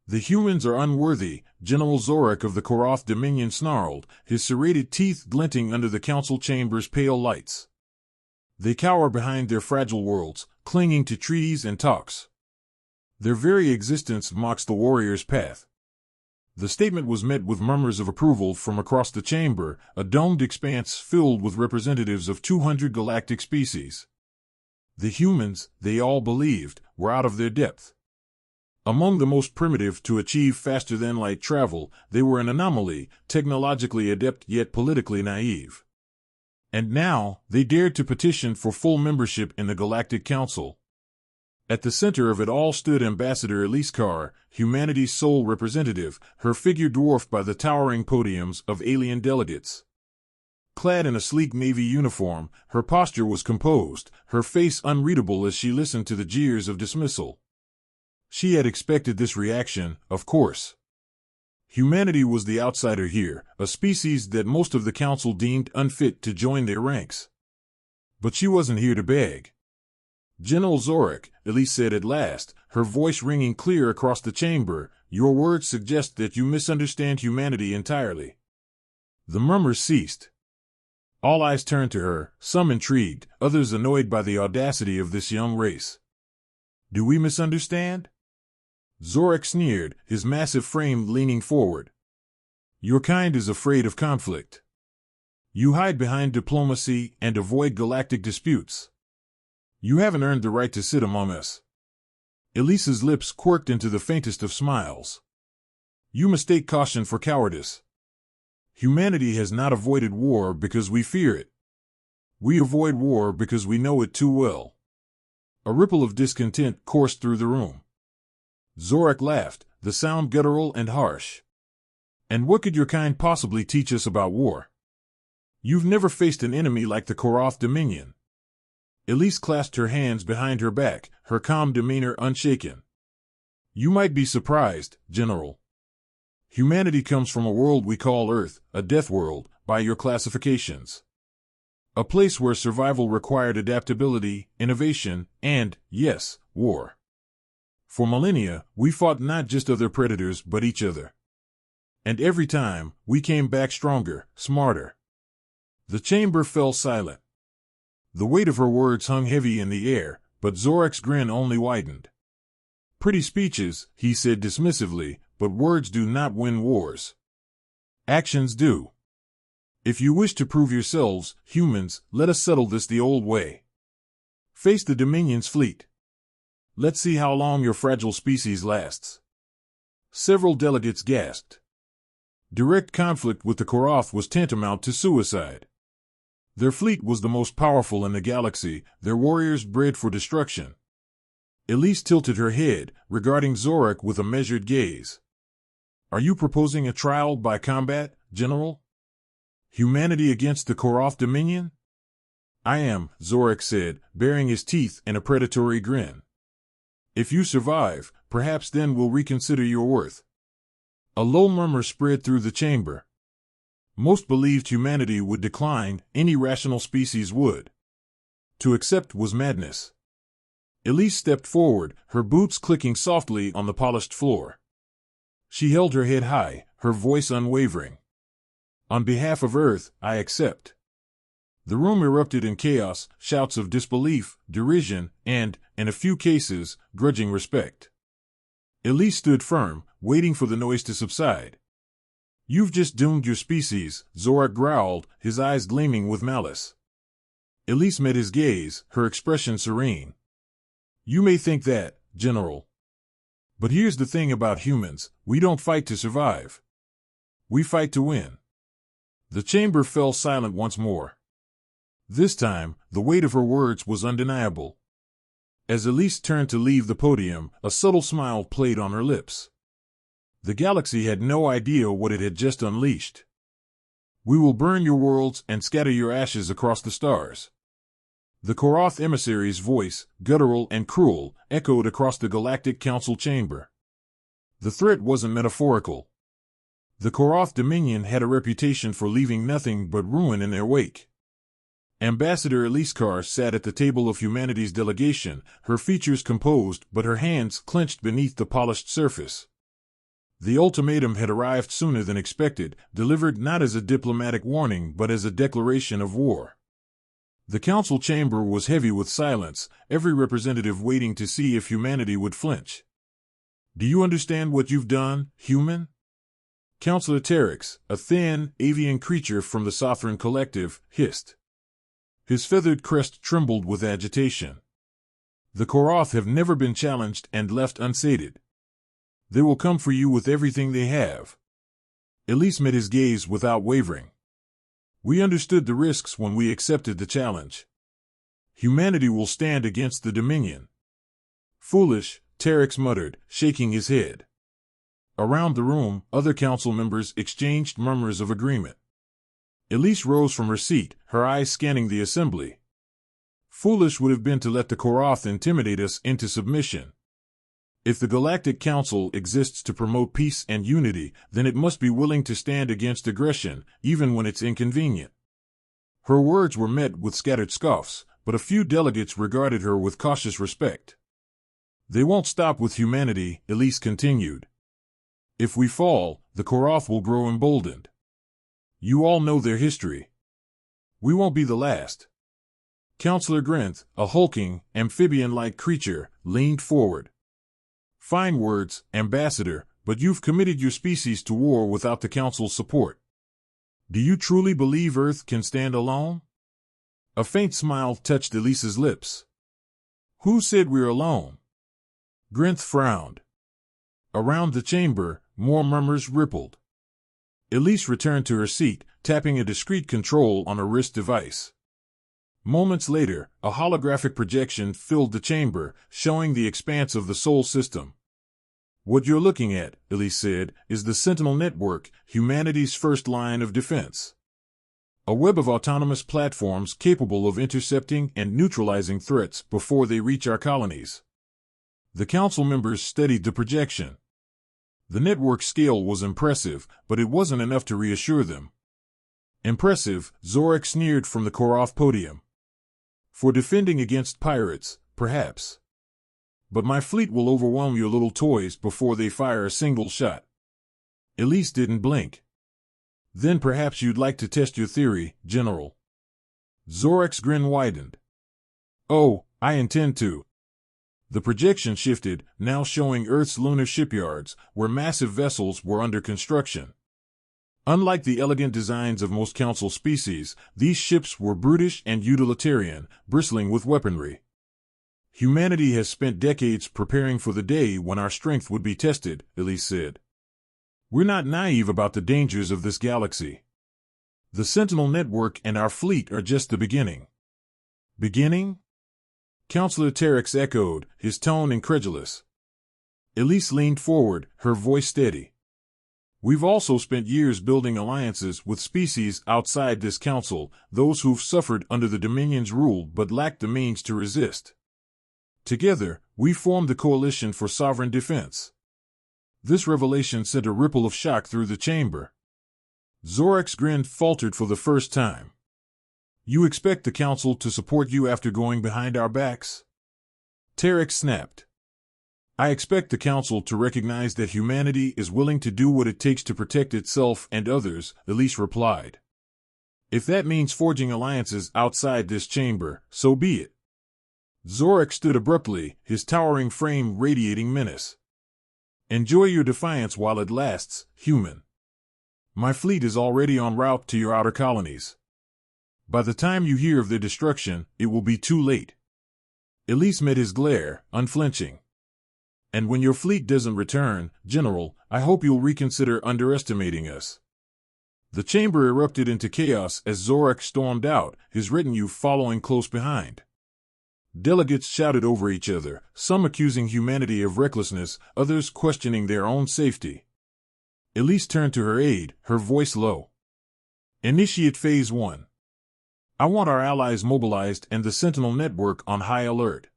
The humans are unworthy, General Zorak of the Koroth Dominion snarled, his serrated teeth glinting under the council chamber's pale lights. They cower behind their fragile worlds, clinging to treaties and talks. Their very existence mocks the warrior's path. The statement was met with murmurs of approval from across the chamber, a domed expanse filled with representatives of 200 galactic species. The humans, they all believed, were out of their depth. Among the most primitive to achieve faster-than-light travel, they were an anomaly, technologically adept yet politically naive. And now, they dared to petition for full membership in the Galactic Council. At the center of it all stood Ambassador Elise Carr, humanity's sole representative, her figure dwarfed by the towering podiums of alien delegates. Clad in a sleek navy uniform, her posture was composed, her face unreadable as she listened to the jeers of dismissal. She had expected this reaction, of course. Humanity was the outsider here, a species that most of the council deemed unfit to join their ranks. But she wasn't here to beg. General Zorak, Elise said at last, her voice ringing clear across the chamber, your words suggest that you misunderstand humanity entirely. The murmurs ceased. All eyes turned to her, some intrigued, others annoyed by the audacity of this young race. Do we misunderstand? Zorak sneered, his massive frame leaning forward. Your kind is afraid of conflict. You hide behind diplomacy and avoid galactic disputes. You haven't earned the right to sit among us. Elise's lips quirked into the faintest of smiles. You mistake caution for cowardice. Humanity has not avoided war because we fear it. We avoid war because we know it too well. A ripple of discontent coursed through the room. Zorak laughed, the sound guttural and harsh. And what could your kind possibly teach us about war? You've never faced an enemy like the Koroth Dominion. Elise clasped her hands behind her back, her calm demeanor unshaken. You might be surprised, General. Humanity comes from a world we call Earth, a death world, by your classifications. A place where survival required adaptability, innovation, and, yes, war. For millennia, we fought not just other predators but each other. And every time, we came back stronger, smarter. The chamber fell silent. The weight of her words hung heavy in the air, but Zorak's grin only widened. Pretty speeches, he said dismissively, but words do not win wars. Actions do. If you wish to prove yourselves, humans, let us settle this the old way. Face the Dominion's fleet. Let's see how long your fragile species lasts. Several delegates gasped. Direct conflict with the Koroth was tantamount to suicide. Their fleet was the most powerful in the galaxy, their warriors bred for destruction. Elise tilted her head, regarding Zorak with a measured gaze. Are you proposing a trial by combat, General? Humanity against the Koroth Dominion? I am, Zorak said, baring his teeth in a predatory grin. If you survive, perhaps then we'll reconsider your worth. A low murmur spread through the chamber. Most believed humanity would decline, any rational species would. To accept was madness. Elise stepped forward, her boots clicking softly on the polished floor. She held her head high, her voice unwavering. On behalf of Earth, I accept. The room erupted in chaos, shouts of disbelief, derision, and, in a few cases, grudging respect. Elise stood firm, waiting for the noise to subside. You've just doomed your species, Zorak growled, his eyes gleaming with malice. Elise met his gaze, her expression serene. You may think that, General. But here's the thing about humans, we don't fight to survive. We fight to win. The chamber fell silent once more. This time, the weight of her words was undeniable. As Elise turned to leave the podium, a subtle smile played on her lips. The galaxy had no idea what it had just unleashed. We will burn your worlds and scatter your ashes across the stars. The Koroth emissary's voice, guttural and cruel, echoed across the Galactic Council chamber. The threat wasn't metaphorical. The Koroth Dominion had a reputation for leaving nothing but ruin in their wake. Ambassador Elise Carr sat at the table of humanity's delegation, her features composed but her hands clenched beneath the polished surface. The ultimatum had arrived sooner than expected, delivered not as a diplomatic warning but as a declaration of war. The council chamber was heavy with silence, every representative waiting to see if humanity would flinch. "Do you understand what you've done, human?" Councillor Terex, a thin, avian creature from the Sothran Collective, hissed. His feathered crest trembled with agitation. "The Koroth have never been challenged and left unsated. They will come for you with everything they have." Elise met his gaze without wavering. "We understood the risks when we accepted the challenge. Humanity will stand against the Dominion." "Foolish," Terex muttered, shaking his head. Around the room, other council members exchanged murmurs of agreement. Elise rose from her seat, her eyes scanning the assembly. "Foolish would have been to let the Koroth intimidate us into submission. If the Galactic Council exists to promote peace and unity, then it must be willing to stand against aggression, even when it's inconvenient." Her words were met with scattered scoffs, but a few delegates regarded her with cautious respect. "They won't stop with humanity," Elise continued. "If we fall, the Koroth will grow emboldened. You all know their history. We won't be the last." Councillor Grinth, a hulking, amphibian-like creature, leaned forward. "Fine words, Ambassador, but you've committed your species to war without the Council's support. Do you truly believe Earth can stand alone?" A faint smile touched Elise's lips. "Who said we're alone?" Grinth frowned. Around the chamber, more murmurs rippled. Elise returned to her seat, tapping a discreet control on a wrist device. Moments later, a holographic projection filled the chamber, showing the expanse of the Sol system. "What you're looking at," Elise said, "is the Sentinel Network, humanity's first line of defense. A web of autonomous platforms capable of intercepting and neutralizing threats before they reach our colonies." The council members studied the projection. The network scale was impressive, but it wasn't enough to reassure them. "Impressive," Zorak sneered from the Koroth podium. "For defending against pirates, perhaps. But my fleet will overwhelm your little toys before they fire a single shot." Elise didn't blink. "Then perhaps you'd like to test your theory, General." Zorak's grin widened. "Oh, I intend to." The projection shifted, now showing Earth's lunar shipyards, where massive vessels were under construction. Unlike the elegant designs of most council species, these ships were brutish and utilitarian, bristling with weaponry. "Humanity has spent decades preparing for the day when our strength would be tested," Elise said. "We're not naive about the dangers of this galaxy. The Sentinel Network and our fleet are just the beginning." "Beginning?" Councillor Terex echoed, his tone incredulous. Elise leaned forward, her voice steady. "We've also spent years building alliances with species outside this council, those who've suffered under the Dominion's rule but lacked the means to resist. Together, we formed the Coalition for Sovereign Defense." This revelation sent a ripple of shock through the chamber. Zorak's grin faltered for the first time. "You expect the council to support you after going behind our backs?" Terex snapped. "I expect the council to recognize that humanity is willing to do what it takes to protect itself and others," Elise replied. "If that means forging alliances outside this chamber, so be it." Zorak stood abruptly, his towering frame radiating menace. "Enjoy your defiance while it lasts, human. My fleet is already en route to your outer colonies. By the time you hear of their destruction, it will be too late." Elise met his glare, unflinching. "And when your fleet doesn't return, General, I hope you'll reconsider underestimating us." The chamber erupted into chaos as Zorak stormed out, his retinue following close behind. Delegates shouted over each other, some accusing humanity of recklessness, others questioning their own safety. Elise turned to her aide, her voice low. "Initiate Phase 1. I want our allies mobilized and the Sentinel Network on high alert."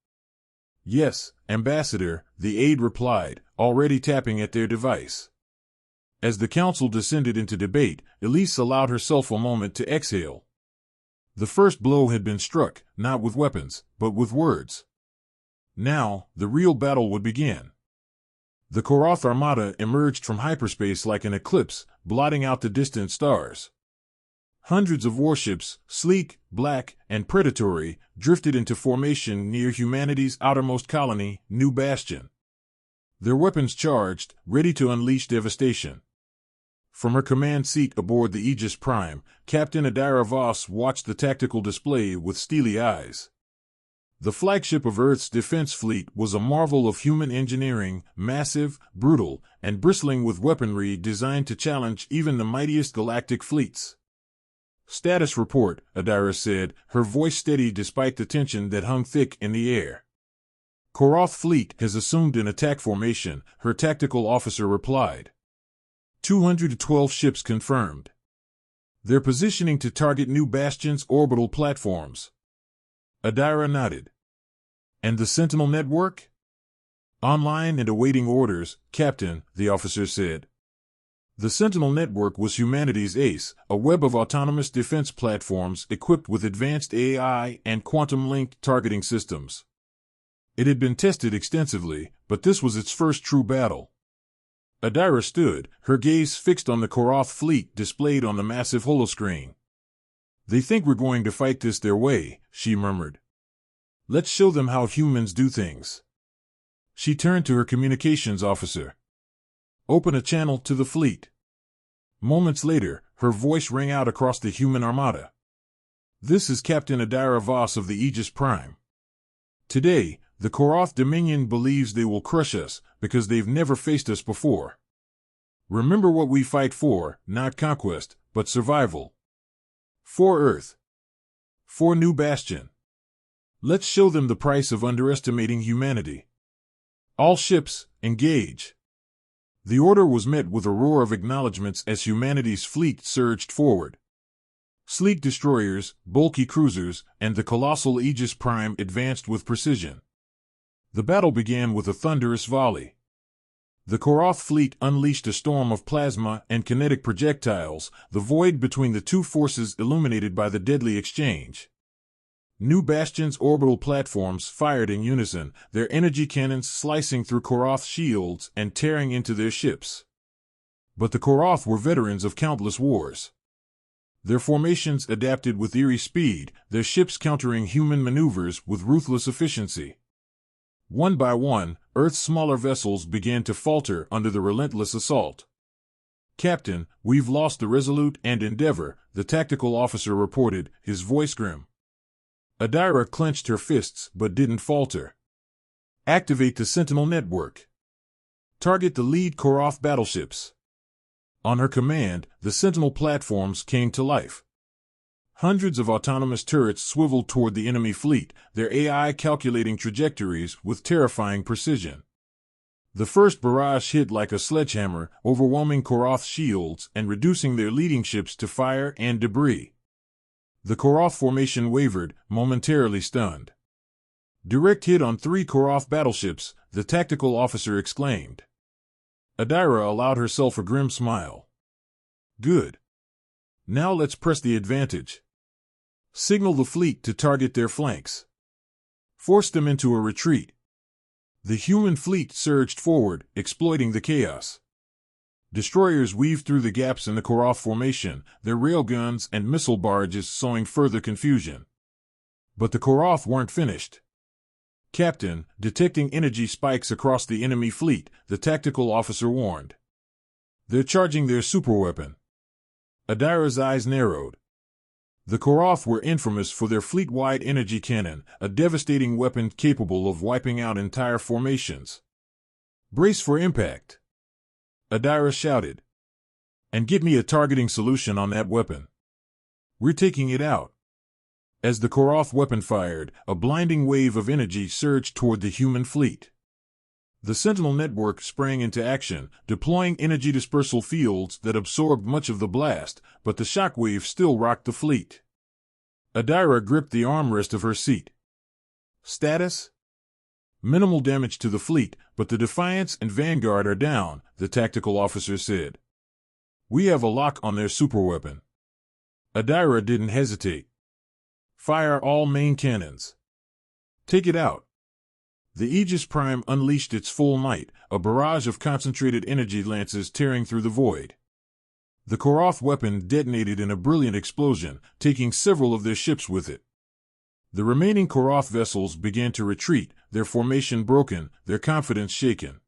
"Yes, Ambassador," the aide replied, already tapping at their device. As the council descended into debate, Elise allowed herself a moment to exhale. The first blow had been struck, not with weapons, but with words. Now, the real battle would begin. The Koroth armada emerged from hyperspace like an eclipse, blotting out the distant stars. Hundreds of warships, sleek, black, and predatory, drifted into formation near humanity's outermost colony, New Bastion. Their weapons charged, ready to unleash devastation. From her command seat aboard the Aegis Prime, Captain Adira Voss watched the tactical display with steely eyes. The flagship of Earth's defense fleet was a marvel of human engineering, massive, brutal, and bristling with weaponry designed to challenge even the mightiest galactic fleets. "Status report," Adira said, her voice steady despite the tension that hung thick in the air. "Koroth fleet has assumed an attack formation," her tactical officer replied. 212 ships confirmed. They're positioning to target New Bastion's orbital platforms. Adira nodded. "And the Sentinel network?" "Online and awaiting orders, Captain," the officer said. The Sentinel network was humanity's ace, a web of autonomous defense platforms equipped with advanced AI and quantum-linked targeting systems. It had been tested extensively, but this was its first true battle. Adira stood, her gaze fixed on the Koroth fleet displayed on the massive holoscreen. "They think we're going to fight this their way," she murmured. "Let's show them how humans do things." She turned to her communications officer. "Open a channel to the fleet." Moments later, her voice rang out across the human armada. "This is Captain Adira Voss of the Aegis Prime. Today, the Koroth Dominion believes they will crush us because they've never faced us before. Remember what we fight for, not conquest, but survival. For Earth. For New Bastion. Let's show them the price of underestimating humanity. All ships, engage." The order was met with a roar of acknowledgments as humanity's fleet surged forward. Sleek destroyers, bulky cruisers, and the colossal Aegis Prime advanced with precision. The battle began with a thunderous volley. The Koroth fleet unleashed a storm of plasma and kinetic projectiles, the void between the two forces illuminated by the deadly exchange. New Bastion's orbital platforms fired in unison, their energy cannons slicing through Koroth shields and tearing into their ships. But the Koroth were veterans of countless wars. Their formations adapted with eerie speed, their ships countering human maneuvers with ruthless efficiency. One by one, Earth's smaller vessels began to falter under the relentless assault. "Captain, we've lost the Resolute and Endeavor," the tactical officer reported, his voice grim. Adira clenched her fists but didn't falter. "Activate the Sentinel network. Target the lead Koroth battleships." On her command, the Sentinel platforms came to life. Hundreds of autonomous turrets swiveled toward the enemy fleet, their AI calculating trajectories with terrifying precision. The first barrage hit like a sledgehammer, overwhelming Koroth shields and reducing their leading ships to fire and debris. The Koroth formation wavered, momentarily stunned. "Direct hit on 3 Koroth battleships," the tactical officer exclaimed. Adira allowed herself a grim smile. "Good. Now let's press the advantage. Signal the fleet to target their flanks. Force them into a retreat." The human fleet surged forward, exploiting the chaos. Destroyers weaved through the gaps in the Koroth formation, their railguns and missile barges sowing further confusion. But the Koroth weren't finished. "Captain, detecting energy spikes across the enemy fleet," the tactical officer warned. "They're charging their superweapon." Adira's eyes narrowed. The Koroth were infamous for their fleet-wide energy cannon, a devastating weapon capable of wiping out entire formations. "Brace for impact," Adira shouted. "And get me a targeting solution on that weapon. We're taking it out." As the Koroth weapon fired, a blinding wave of energy surged toward the human fleet. The Sentinel network sprang into action, deploying energy dispersal fields that absorbed much of the blast, but the shockwave still rocked the fleet. Adira gripped the armrest of her seat. "Status?" "Minimal damage to the fleet, but the Defiance and Vanguard are down," the tactical officer said. "We have a lock on their superweapon." Adira didn't hesitate. "Fire all main cannons. Take it out." The Aegis Prime unleashed its full might, a barrage of concentrated energy lances tearing through the void. The Koroth weapon detonated in a brilliant explosion, taking several of their ships with it. The remaining Koroth vessels began to retreat, their formation broken, their confidence shaken.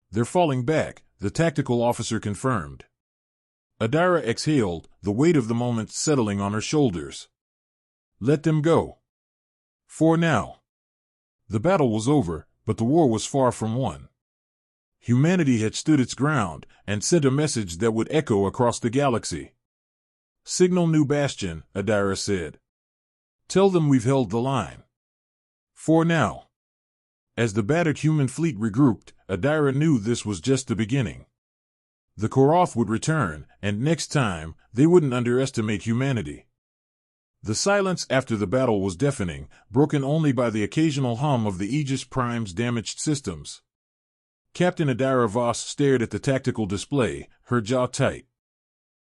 "They're falling back," the tactical officer confirmed. Adira exhaled, the weight of the moment settling on her shoulders. "Let them go. For now." The battle was over, but the war was far from won. Humanity had stood its ground and sent a message that would echo across the galaxy. "Signal New Bastion," Adira said. "Tell them we've held the line. For now." As the battered human fleet regrouped, Adira knew this was just the beginning. The Koroth would return, and next time, they wouldn't underestimate humanity. The silence after the battle was deafening, broken only by the occasional hum of the Aegis Prime's damaged systems. Captain Adira Voss stared at the tactical display, her jaw tight.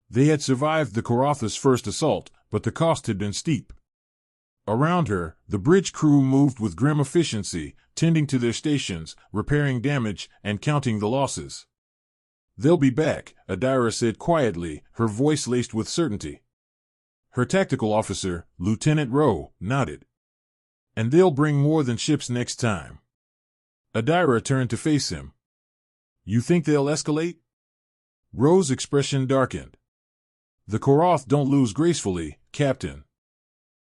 They had survived the Korotha's first assault, but the cost had been steep. Around her, the bridge crew moved with grim efficiency, tending to their stations, repairing damage, and counting the losses. "They'll be back," Adira said quietly, her voice laced with certainty. Her tactical officer, Lieutenant Rowe, nodded. "And they'll bring more than ships next time." Adira turned to face him. "You think they'll escalate?" Rowe's expression darkened. "The Koroth don't lose gracefully, Captain.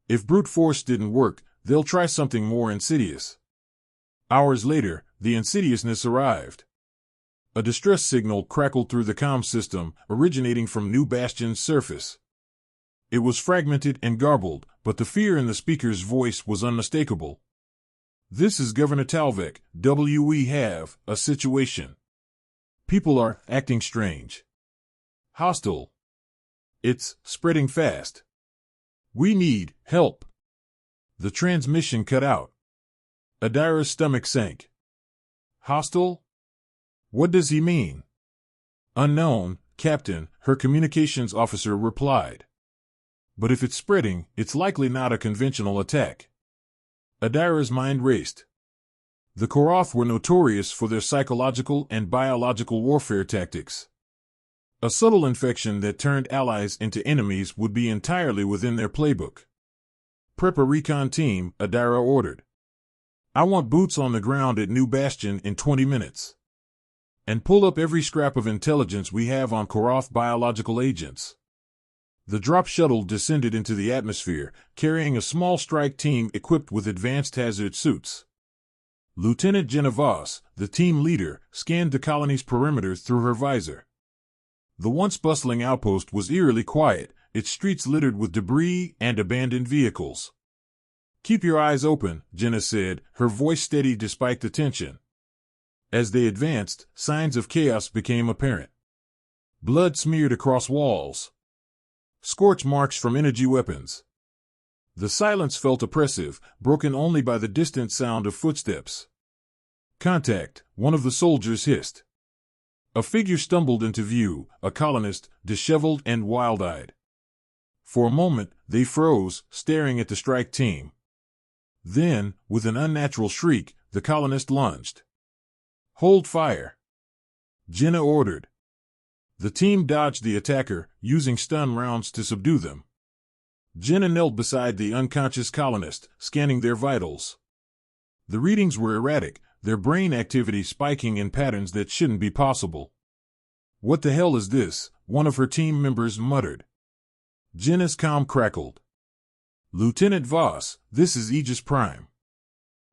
If brute force didn't work, they'll try something more insidious." Hours later, the insidiousness arrived. A distress signal crackled through the comm system, originating from New Bastion's surface. It was fragmented and garbled, but the fear in the speaker's voice was unmistakable. "This is Governor Talvik. We have a situation. People are acting strange. Hostile. It's spreading fast. We need help." The transmission cut out. Adira's stomach sank. "Hostile? What does he mean?" "Unknown, Captain," her communications officer replied. "But if it's spreading, it's likely not a conventional attack." Adira's mind raced. The Koroth were notorious for their psychological and biological warfare tactics. A subtle infection that turned allies into enemies would be entirely within their playbook. "Prep a recon team," Adira ordered. "I want boots on the ground at New Bastion in 20 minutes. And pull up every scrap of intelligence we have on Koroth biological agents." The drop shuttle descended into the atmosphere, carrying a small strike team equipped with advanced hazard suits. Lieutenant Jenna Voss, the team leader, scanned the colony's perimeter through her visor. The once bustling outpost was eerily quiet, its streets littered with debris and abandoned vehicles. "Keep your eyes open," Jenna said, her voice steady despite the tension. As they advanced, signs of chaos became apparent. Blood smeared across walls. Scorch marks from energy weapons. The silence felt oppressive, broken only by the distant sound of footsteps. "Contact," one of the soldiers hissed. A figure stumbled into view, a colonist, disheveled and wild-eyed. For a moment, they froze, staring at the strike team. Then, with an unnatural shriek, the colonist lunged. "Hold fire," Jenna ordered. The team dodged the attacker, using stun rounds to subdue them. Jenna knelt beside the unconscious colonist, scanning their vitals. The readings were erratic, their brain activity spiking in patterns that shouldn't be possible. "What the hell is this?" one of her team members muttered. Jenna's comm crackled. "Lieutenant Voss, this is Aegis Prime.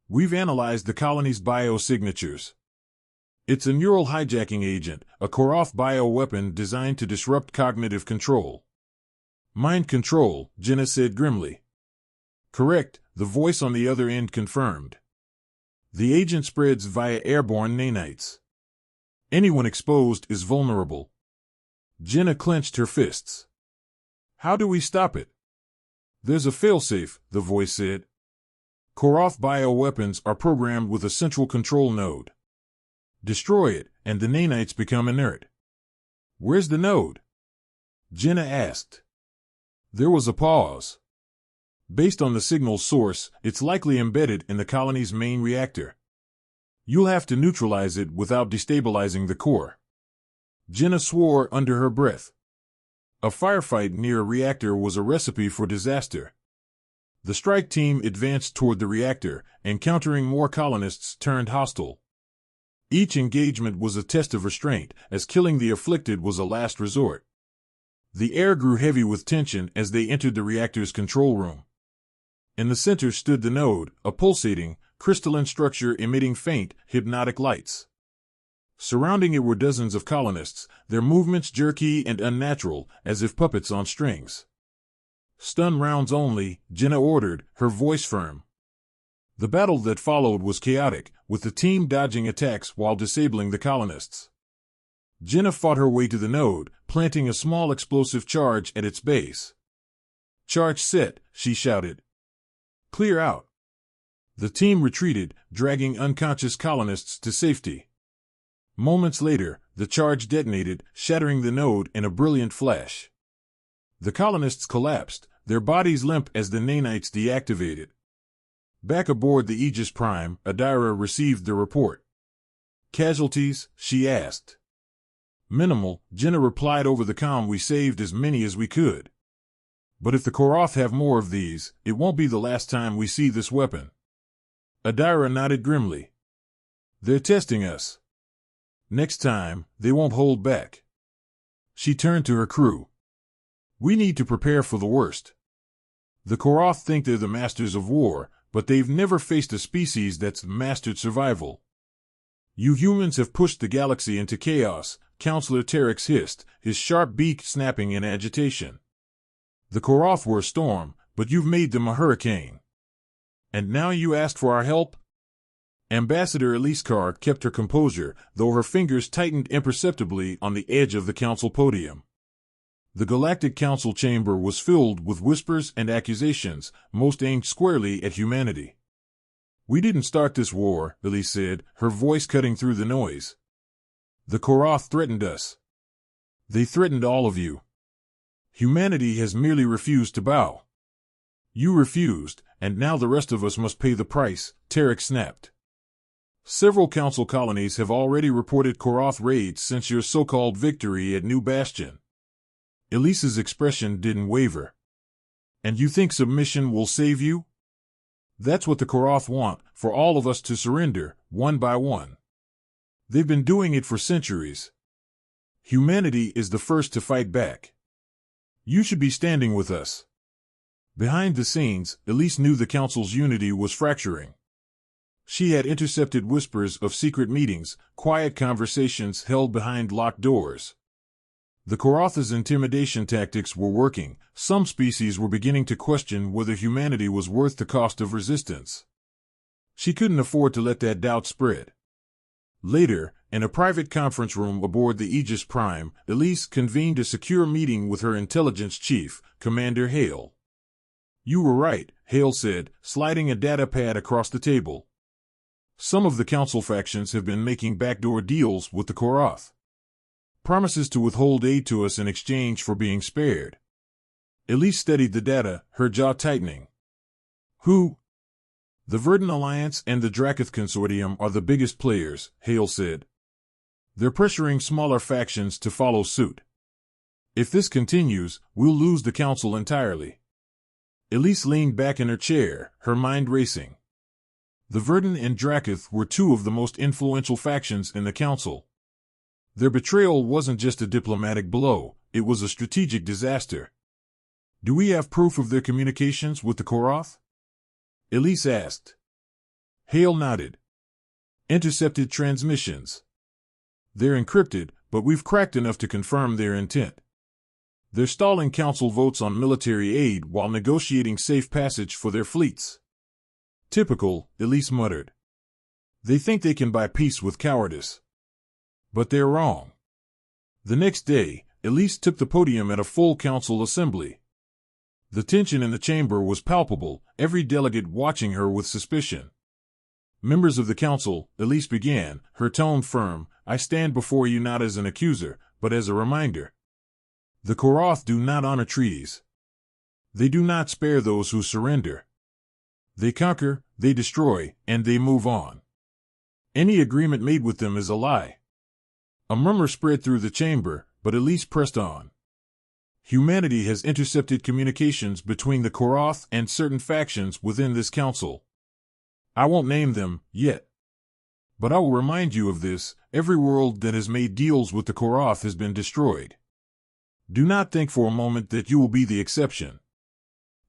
We've analyzed the colony's biosignatures. It's a neural hijacking agent, a Koroth bioweapon designed to disrupt cognitive control." "Mind control," Jenna said grimly. "Correct," the voice on the other end confirmed. "The agent spreads via airborne nanites. Anyone exposed is vulnerable." Jenna clenched her fists. "How do we stop it?" "There's a failsafe," the voice said. "Koroth bioweapons are programmed with a central control node. Destroy it, and the nanites become inert." "Where's the node?" Jenna asked. There was a pause. "Based on the signal's source, it's likely embedded in the colony's main reactor. You'll have to neutralize it without destabilizing the core. Jenna swore under her breath. A firefight near a reactor was a recipe for disaster. The strike team advanced toward the reactor, encountering more colonists turned hostile. Each engagement was a test of restraint, as killing the afflicted was a last resort. The air grew heavy with tension as they entered the reactor's control room. In the center stood the node, a pulsating, crystalline structure emitting faint, hypnotic lights. Surrounding it were dozens of colonists, their movements jerky and unnatural, as if puppets on strings. "Stun rounds only," Jenna ordered, her voice firm. The battle that followed was chaotic, with the team dodging attacks while disabling the colonists. Jenna fought her way to the node, planting a small explosive charge at its base. "Charge set," she shouted. "Clear out." The team retreated, dragging unconscious colonists to safety. Moments later, the charge detonated, shattering the node in a brilliant flash. The colonists collapsed, their bodies limp as the nanites deactivated. Back aboard the Aegis Prime, Adira received the report. "Casualties?" she asked. "Minimal," Jenna replied over the comm. "We saved as many as we could. But if the Koroth have more of these, it won't be the last time we see this weapon." Adira nodded grimly. "They're testing us. Next time, they won't hold back." She turned to her crew. "We need to prepare for the worst. The Koroth think they're the masters of war, but they've never faced a species that's mastered survival. You humans have pushed the galaxy into chaos," Counselor Terex hissed, his sharp beak snapping in agitation. "The Koroth were a storm, but you've made them a hurricane. And now you ask for our help?" Ambassador Eliskar kept her composure, though her fingers tightened imperceptibly on the edge of the council podium. The Galactic Council chamber was filled with whispers and accusations, most aimed squarely at humanity. "We didn't start this war," Elise said, her voice cutting through the noise. "The Koroth threatened us. They threatened all of you. Humanity has merely refused to bow. You refused, and now the rest of us must pay the price," Terex snapped. "Several council colonies have already reported Koroth raids since your so-called victory at New Bastion." Elise's expression didn't waver. "And you think submission will save you? That's what the Koroth want, for all of us to surrender, one by one. They've been doing it for centuries. Humanity is the first to fight back. You should be standing with us." Behind the scenes, Elise knew the Council's unity was fracturing. She had intercepted whispers of secret meetings, quiet conversations held behind locked doors. The Koroth's intimidation tactics were working. Some species were beginning to question whether humanity was worth the cost of resistance. She couldn't afford to let that doubt spread. Later, in a private conference room aboard the Aegis Prime, Elise convened a secure meeting with her intelligence chief, Commander Hale. "You were right," Hale said, sliding a data pad across the table. "Some of the council factions have been making backdoor deals with the Koroth. Promises to withhold aid to us in exchange for being spared." Elise studied the data, her jaw tightening. "Who?" "The Verdant Alliance and the Dracoth Consortium are the biggest players," Hale said. "They're pressuring smaller factions to follow suit. If this continues, we'll lose the council entirely." Elise leaned back in her chair, her mind racing. The Verdant and Dracoth were two of the most influential factions in the council. Their betrayal wasn't just a diplomatic blow, it was a strategic disaster. "Do we have proof of their communications with the Koroth?" Elise asked. Hale nodded. "Intercepted transmissions. They're encrypted, but we've cracked enough to confirm their intent. They're stalling council votes on military aid while negotiating safe passage for their fleets." "Typical," Elise muttered. "They think they can buy peace with cowardice. But they're wrong." The next day, Elise took the podium at a full council assembly. The tension in the chamber was palpable, every delegate watching her with suspicion. "Members of the council," Elise began, her tone firm, "I stand before you not as an accuser, but as a reminder. The Koroth do not honor treaties. They do not spare those who surrender. They conquer, they destroy, and they move on. Any agreement made with them is a lie. A murmur spread through the chamber, but Elise pressed on. Humanity has intercepted communications between the Koroth and certain factions within this council. I won't name them, yet. But I will remind you of this: every world that has made deals with the Koroth has been destroyed. Do not think for a moment that you will be the exception.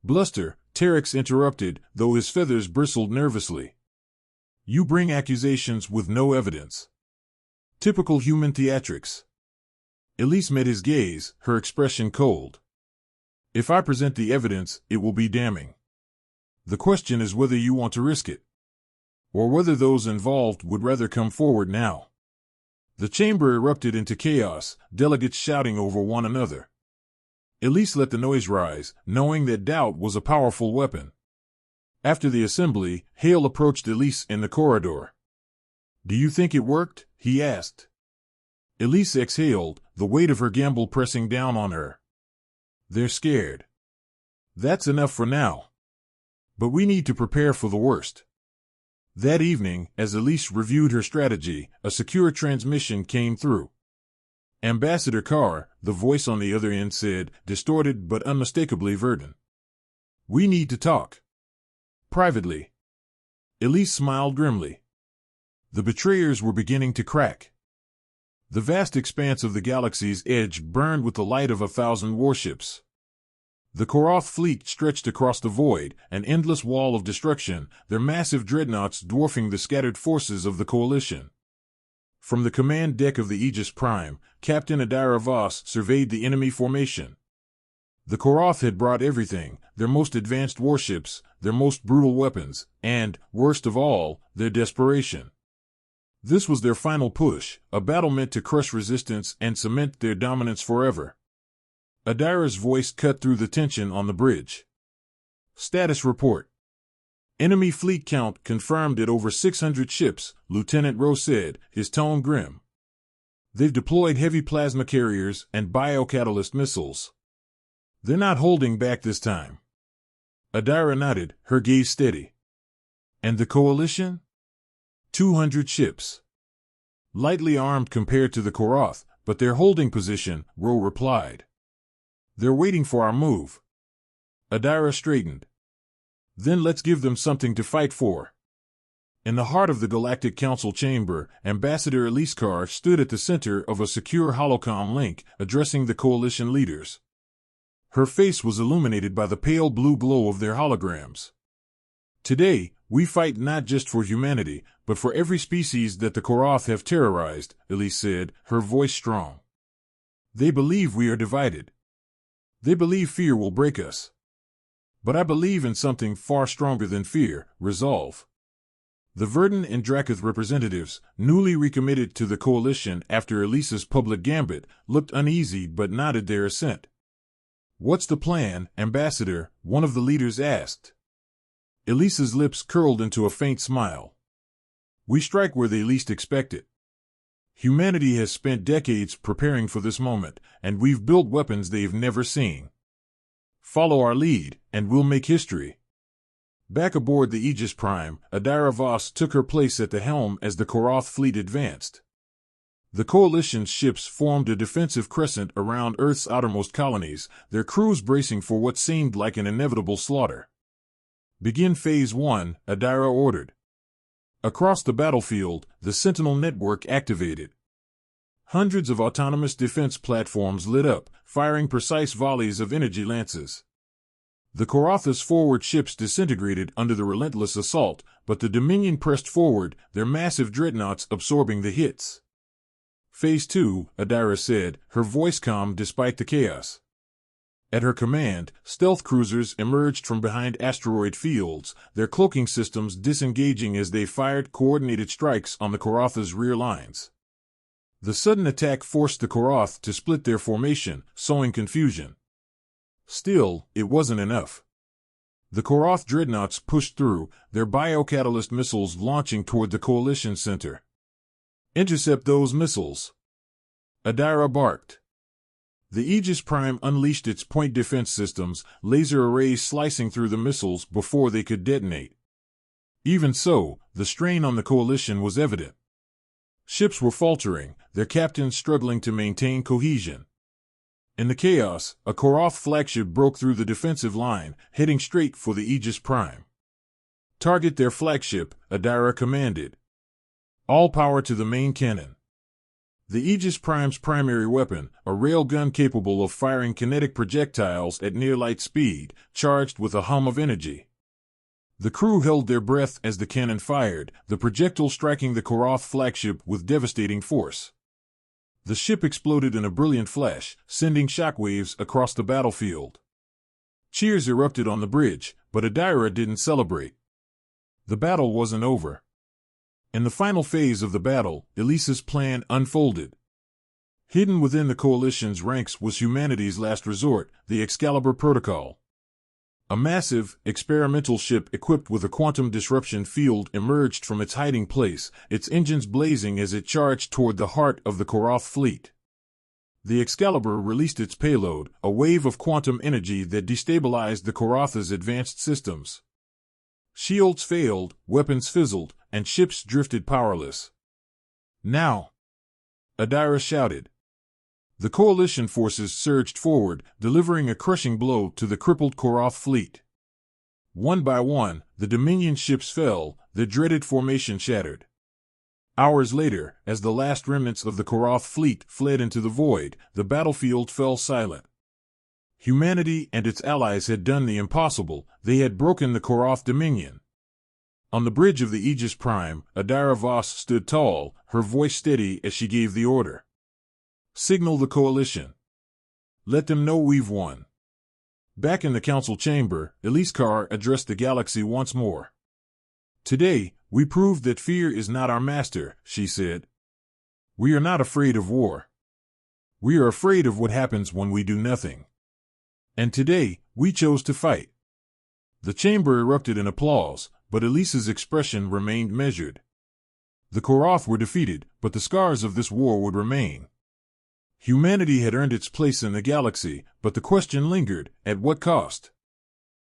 Bluster, Terex interrupted, though his feathers bristled nervously. You bring accusations with no evidence. Typical human theatrics. Elise met his gaze, her expression cold. If I present the evidence, it will be damning. The question is whether you want to risk it, or whether those involved would rather come forward now. The chamber erupted into chaos, delegates shouting over one another. Elise let the noise rise, knowing that doubt was a powerful weapon. After the assembly, Hale approached Elise in the corridor. Do you think it worked? He asked. Elise exhaled, the weight of her gamble pressing down on her. They're scared. That's enough for now. But we need to prepare for the worst. That evening, as Elise reviewed her strategy, a secure transmission came through. Ambassador Carr, the voice on the other end said, distorted but unmistakably Verdun. We need to talk. Privately. Elise smiled grimly. The betrayers were beginning to crack. The vast expanse of the galaxy's edge burned with the light of 1,000 warships. The Koroth fleet stretched across the void, an endless wall of destruction, their massive dreadnoughts dwarfing the scattered forces of the coalition. From the command deck of the Aegis Prime, Captain Adira Voss surveyed the enemy formation. The Koroth had brought everything: their most advanced warships, their most brutal weapons, and, worst of all, their desperation. This was their final push, a battle meant to crush resistance and cement their dominance forever. Adira's voice cut through the tension on the bridge. Status report. Enemy fleet count confirmed at over 600 ships, Lieutenant Rowe said, his tone grim. They've deployed heavy plasma carriers and biocatalyst missiles. They're not holding back this time. Adira nodded, her gaze steady. And the coalition? 200 ships. Lightly armed compared to the Koroth, but their holding position, Rowe replied. They're waiting for our move. Adira straightened. Then let's give them something to fight for. In the heart of the Galactic Council chamber, Ambassador Elise Carr stood at the center of a secure holocom link, addressing the coalition leaders. Her face was illuminated by the pale blue glow of their holograms. Today, we fight not just for humanity, but for every species that the Koroth have terrorized, Elise said, her voice strong. They believe we are divided. They believe fear will break us. But I believe in something far stronger than fear: resolve. The Verdun and Dracoth representatives, newly recommitted to the coalition after Elise's public gambit, looked uneasy but nodded their assent. What's the plan, Ambassador? One of the leaders asked. Elise's lips curled into a faint smile. We strike where they least expect it. Humanity has spent decades preparing for this moment, and we've built weapons they've never seen. Follow our lead, and we'll make history. Back aboard the Aegis Prime, Adira Voss took her place at the helm as the Koroth fleet advanced. The Coalition's ships formed a defensive crescent around Earth's outermost colonies, their crews bracing for what seemed like an inevitable slaughter. Begin Phase 1, Adira ordered. Across the battlefield, the Sentinel network activated. Hundreds of autonomous defense platforms lit up, firing precise volleys of energy lances. The Korotha's forward ships disintegrated under the relentless assault, but the Dominion pressed forward, their massive dreadnoughts absorbing the hits. Phase 2, Adira said, her voice calm despite the chaos. At her command, stealth cruisers emerged from behind asteroid fields, their cloaking systems disengaging as they fired coordinated strikes on the Korotha's rear lines. The sudden attack forced the Koroth to split their formation, sowing confusion. Still, it wasn't enough. The Koroth dreadnoughts pushed through, their biocatalyst missiles launching toward the coalition center. Intercept those missiles. Adira barked. The Aegis Prime unleashed its point defense systems, laser arrays slicing through the missiles before they could detonate. Even so, the strain on the coalition was evident. Ships were faltering, their captains struggling to maintain cohesion. In the chaos, a Koroth flagship broke through the defensive line, heading straight for the Aegis Prime. "Target their flagship," Adira commanded. "All power to the main cannon." The Aegis Prime's primary weapon, a railgun capable of firing kinetic projectiles at near-light speed, charged with a hum of energy. The crew held their breath as the cannon fired, the projectile striking the Koroth flagship with devastating force. The ship exploded in a brilliant flash, sending shockwaves across the battlefield. Cheers erupted on the bridge, but Adira didn't celebrate. The battle wasn't over. In the final phase of the battle, Elisa's plan unfolded. Hidden within the Coalition's ranks was humanity's last resort, the Excalibur Protocol. A massive, experimental ship equipped with a quantum disruption field emerged from its hiding place, its engines blazing as it charged toward the heart of the Koroth fleet. The Excalibur released its payload, a wave of quantum energy that destabilized the Korotha's advanced systems. Shields failed, weapons fizzled, and ships drifted powerless. "Now!" Adira shouted. The Coalition forces surged forward, delivering a crushing blow to the crippled Koroth fleet. One by one, the Dominion ships fell, the dreaded formation shattered. Hours later, as the last remnants of the Koroth fleet fled into the void, the battlefield fell silent. Humanity and its allies had done the impossible, they had broken the Koroth Dominion. On the bridge of the Aegis Prime, Adira Voss stood tall, her voice steady as she gave the order. "Signal the Coalition. Let them know we've won." Back in the council chamber, Eliskar addressed the galaxy once more. "Today, we proved that fear is not our master," she said. "We are not afraid of war. We are afraid of what happens when we do nothing. And today, we chose to fight." The chamber erupted in applause, but Elisa's expression remained measured. The Koroth were defeated, but the scars of this war would remain. Humanity had earned its place in the galaxy, but the question lingered, at what cost?